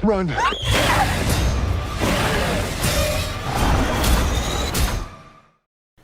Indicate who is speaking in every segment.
Speaker 1: Run.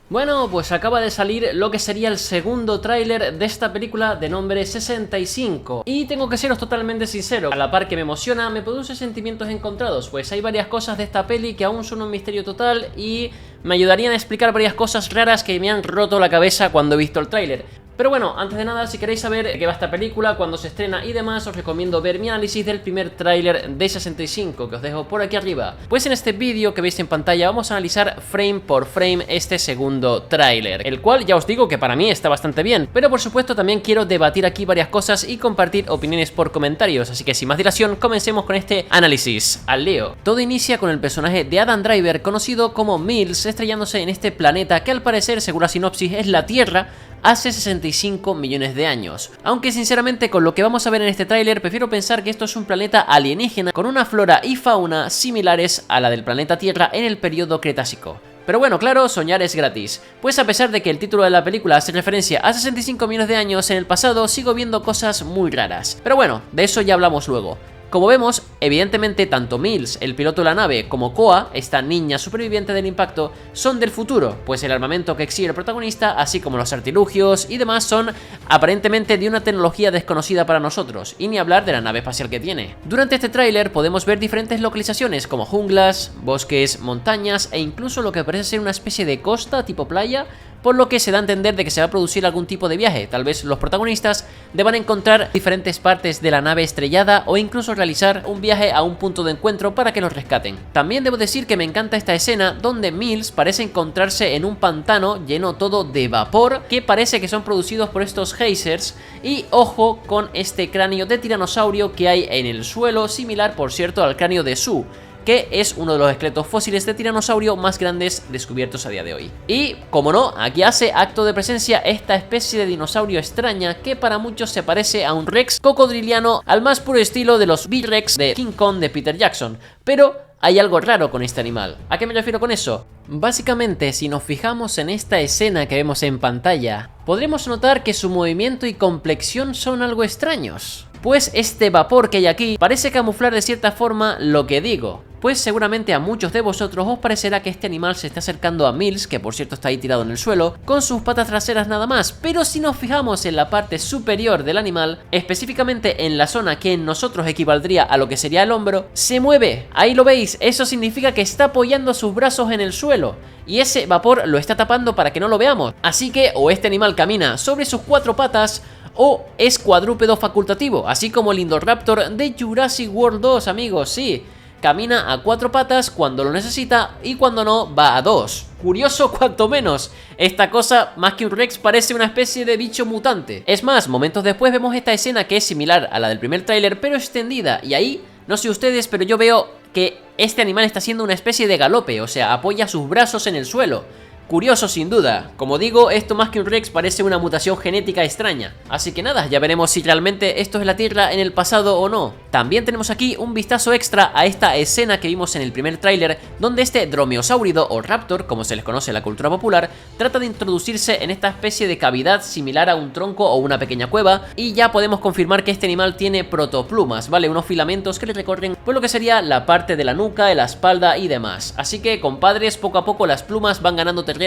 Speaker 2: Bueno, pues acaba de salir lo que sería el segundo tráiler de esta película de nombre 65. Y tengo que seros totalmente sincero, a la par que me emociona, me produce sentimientos encontrados, pues hay varias cosas de esta peli que aún son un misterio total y me ayudarían a explicar varias cosas raras que me han roto la cabeza cuando he visto el tráiler. Pero bueno, antes de nada, si queréis saber de qué va esta película, cuándo se estrena y demás, os recomiendo ver mi análisis del primer tráiler de 65, que os dejo por aquí arriba. Pues en este vídeo que veis en pantalla vamos a analizar frame por frame este segundo tráiler, el cual ya os digo que para mí está bastante bien, pero por supuesto también quiero debatir aquí varias cosas y compartir opiniones por comentarios, así que sin más dilación, comencemos con este análisis. Al lío. Todo inicia con el personaje de Adam Driver, conocido como Mills, estrellándose en este planeta que al parecer, según la sinopsis, es la Tierra, hace 65 millones de años. Aunque sinceramente con lo que vamos a ver en este tráiler prefiero pensar que esto es un planeta alienígena con una flora y fauna similares a la del planeta Tierra en el periodo Cretácico. Pero bueno, claro, soñar es gratis, pues a pesar de que el título de la película hace referencia a 65 millones de años en el pasado, sigo viendo cosas muy raras. Pero bueno, de eso ya hablamos luego. Como vemos, evidentemente tanto Mills, el piloto de la nave, como Koa, esta niña superviviente del impacto, son del futuro, pues el armamento que exhibe el protagonista, así como los artilugios y demás, son aparentemente de una tecnología desconocida para nosotros, y ni hablar de la nave espacial que tiene. Durante este tráiler podemos ver diferentes localizaciones como junglas, bosques, montañas e incluso lo que parece ser una especie de costa tipo playa, por lo que se da a entender de que se va a producir algún tipo de viaje. Tal vez los protagonistas deban encontrar diferentes partes de la nave estrellada o incluso realizar un viaje a un punto de encuentro para que los rescaten. También debo decir que me encanta esta escena donde Mills parece encontrarse en un pantano lleno todo de vapor que parece que son producidos por estos geysers, y ojo con este cráneo de tiranosaurio que hay en el suelo, similar por cierto al cráneo de Sue, que es uno de los esqueletos fósiles de tiranosaurio más grandes descubiertos a día de hoy. Y, como no, aquí hace acto de presencia esta especie de dinosaurio extraña que para muchos se parece a un Rex cocodriliano al más puro estilo de los B-Rex de King Kong de Peter Jackson, pero hay algo raro con este animal. ¿A qué me refiero con eso? Básicamente, si nos fijamos en esta escena que vemos en pantalla, podremos notar que su movimiento y complexión son algo extraños, pues este vapor que hay aquí parece camuflar de cierta forma lo que digo. Pues seguramente a muchos de vosotros os parecerá que este animal se está acercando a Mills, que por cierto está ahí tirado en el suelo, con sus patas traseras nada más, pero si nos fijamos en la parte superior del animal, específicamente en la zona que en nosotros equivaldría a lo que sería el hombro, se mueve. Ahí lo veis, eso significa que está apoyando sus brazos en el suelo, y ese vapor lo está tapando para que no lo veamos. Así que o este animal camina sobre sus cuatro patas, o es cuadrúpedo facultativo, así como el Indoraptor de Jurassic World 2, amigos, sí. Camina a cuatro patas cuando lo necesita y cuando no va a dos. Curioso cuanto menos. Esta cosa, más que un Rex, parece una especie de bicho mutante. Es más, momentos después vemos esta escena que es similar a la del primer tráiler, pero extendida, y ahí, no sé ustedes, pero yo veo que este animal está haciendo una especie de galope, o sea, apoya sus brazos en el suelo. Curioso sin duda. Como digo, esto más que un Rex parece una mutación genética extraña. Así que nada, ya veremos si realmente esto es la Tierra en el pasado o no. También tenemos aquí un vistazo extra a esta escena que vimos en el primer tráiler, donde este dromeosáurido o raptor, como se les conoce en la cultura popular, trata de introducirse en esta especie de cavidad similar a un tronco o una pequeña cueva, y ya podemos confirmar que este animal tiene protoplumas, ¿vale? Unos filamentos que le recorren por lo que sería la parte de la nuca, de la espalda y demás. Así que, compadres, poco a poco las plumas van ganando terreno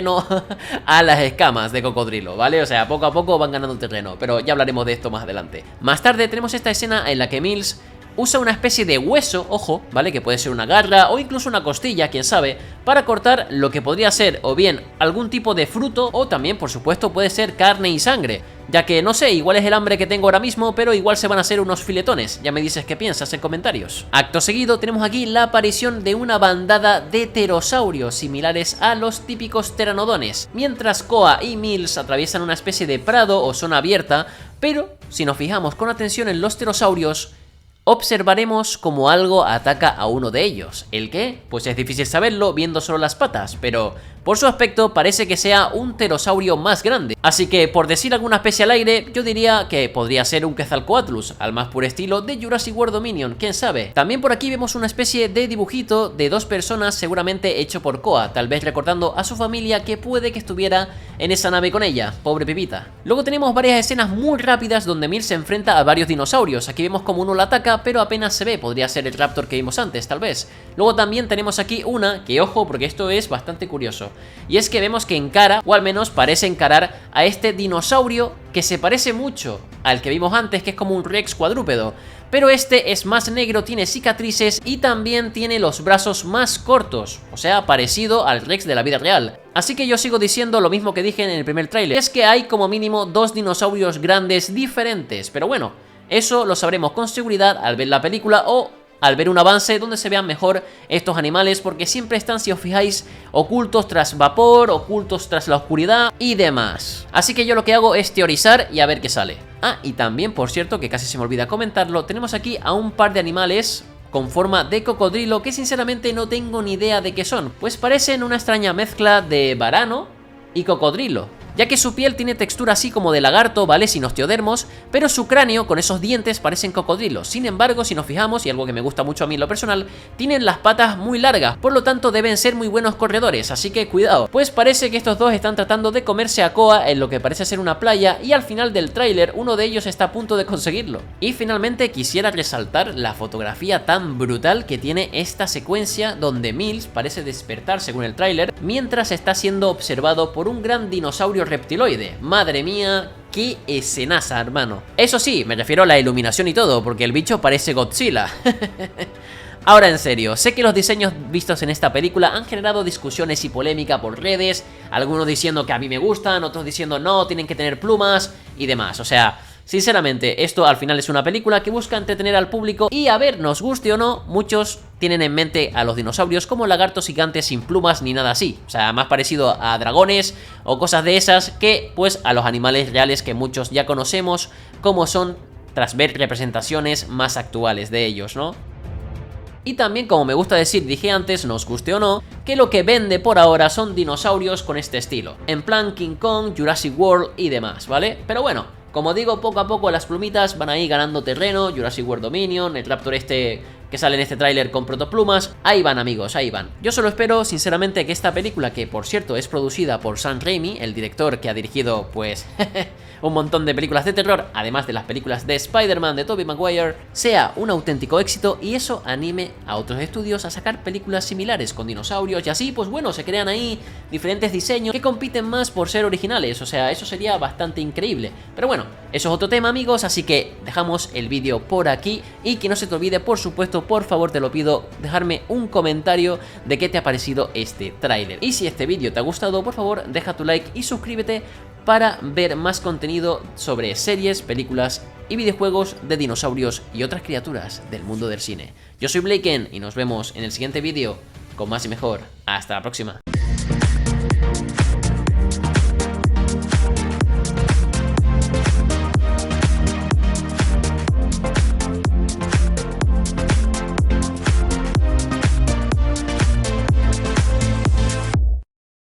Speaker 2: a las escamas de cocodrilo, ¿vale? O sea, poco a poco van ganando terreno, pero ya hablaremos de esto más adelante. Más tarde tenemos esta escena en la que Mills usa una especie de hueso, ojo, ¿vale? Que puede ser una garra o incluso una costilla, quién sabe, para cortar lo que podría ser o bien algún tipo de fruto o también, por supuesto, puede ser carne y sangre. Ya que, no sé, igual es el hambre que tengo ahora mismo, pero igual se van a hacer unos filetones. Ya me dices qué piensas en comentarios. Acto seguido tenemos aquí la aparición de una bandada de pterosaurios similares a los típicos pteranodones, mientras Koa y Mills atraviesan una especie de prado o zona abierta, pero si nos fijamos con atención en los pterosaurios, observaremos como algo ataca a uno de ellos. ¿El qué? Pues es difícil saberlo viendo solo las patas, pero Por su aspecto parece que sea un pterosaurio más grande, así que por decir alguna especie al aire, yo diría que podría ser un Quetzalcoatlus, al más puro estilo de Jurassic World Dominion, quién sabe. También por aquí vemos una especie de dibujito de dos personas, seguramente hecho por Koa, tal vez recordando a su familia que puede que estuviera en esa nave con ella, pobre pipita. Luego tenemos varias escenas muy rápidas donde Mills se enfrenta a varios dinosaurios. Aquí vemos como uno la ataca, pero apenas se ve, podría ser el Raptor que vimos antes, tal vez. Luego también tenemos aquí una, que ojo, porque esto es bastante curioso, y es que vemos que encara, o al menos parece encarar, a este dinosaurio que se parece mucho al que vimos antes, que es como un Rex cuadrúpedo, pero este es más negro, tiene cicatrices y también tiene los brazos más cortos, o sea, parecido al Rex de la vida real. Así que yo sigo diciendo lo mismo que dije en el primer tráiler, es que hay como mínimo dos dinosaurios grandes diferentes, pero bueno, eso lo sabremos con seguridad al ver la película o al ver un avance donde se vean mejor estos animales, porque siempre están, si os fijáis, ocultos tras vapor, ocultos tras la oscuridad y demás. Así que yo lo que hago es teorizar y a ver qué sale. Ah, y también, por cierto, que casi se me olvida comentarlo, tenemos aquí a un par de animales con forma de cocodrilo que sinceramente no tengo ni idea de qué son, pues parecen una extraña mezcla de varano y cocodrilo, ya que su piel tiene textura así como de lagarto, ¿vale? Sin osteodermos, pero su cráneo con esos dientes parecen cocodrilos. Sin embargo, si nos fijamos, y algo que me gusta mucho a mí en lo personal, tienen las patas muy largas, por lo tanto deben ser muy buenos corredores, así que cuidado. Pues parece que estos dos están tratando de comerse a Koa en lo que parece ser una playa, y al final del tráiler uno de ellos está a punto de conseguirlo. Y finalmente quisiera resaltar la fotografía tan brutal que tiene esta secuencia, donde Mills parece despertar según el tráiler, mientras está siendo observado por un gran dinosaurio reptiloide. Madre mía, qué escenaza, hermano. Eso sí, me refiero a la iluminación y todo, porque el bicho parece Godzilla. Ahora en serio, sé que los diseños vistos en esta película han generado discusiones y polémica por redes, algunos diciendo que a mí me gustan, otros diciendo no, tienen que tener plumas y demás, o sea, sinceramente, esto al final es una película que busca entretener al público y, a ver, nos guste o no, muchos tienen en mente a los dinosaurios como lagartos gigantes sin plumas ni nada así, o sea, más parecido a dragones o cosas de esas que pues a los animales reales que muchos ya conocemos como son tras ver representaciones más actuales de ellos, ¿no? Y también, como me gusta decir, dije antes, nos guste o no, que lo que vende por ahora son dinosaurios con este estilo, en plan King Kong, Jurassic World y demás, ¿vale? Pero bueno, como digo, poco a poco las plumitas van a ir ganando terreno, Jurassic World Dominion, el Raptor este que sale en este tráiler con protoplumas, ahí van amigos, ahí van. Yo solo espero sinceramente que esta película, que por cierto es producida por Sam Raimi, el director que ha dirigido pues un montón de películas de terror, además de las películas de Spider-Man de Tobey Maguire, sea un auténtico éxito y eso anime a otros estudios a sacar películas similares con dinosaurios y así pues bueno, se crean ahí diferentes diseños que compiten más por ser originales, o sea, eso sería bastante increíble. Pero bueno, eso es otro tema amigos, así que dejamos el vídeo por aquí y que no se te olvide, por supuesto, por favor te lo pido, dejarme un comentario de qué te ha parecido este tráiler. Y si este vídeo te ha gustado, por favor deja tu like y suscríbete para ver más contenido sobre series, películas y videojuegos de dinosaurios y otras criaturas del mundo del cine. Yo soy Blaken y nos vemos en el siguiente vídeo con más y mejor. Hasta la próxima.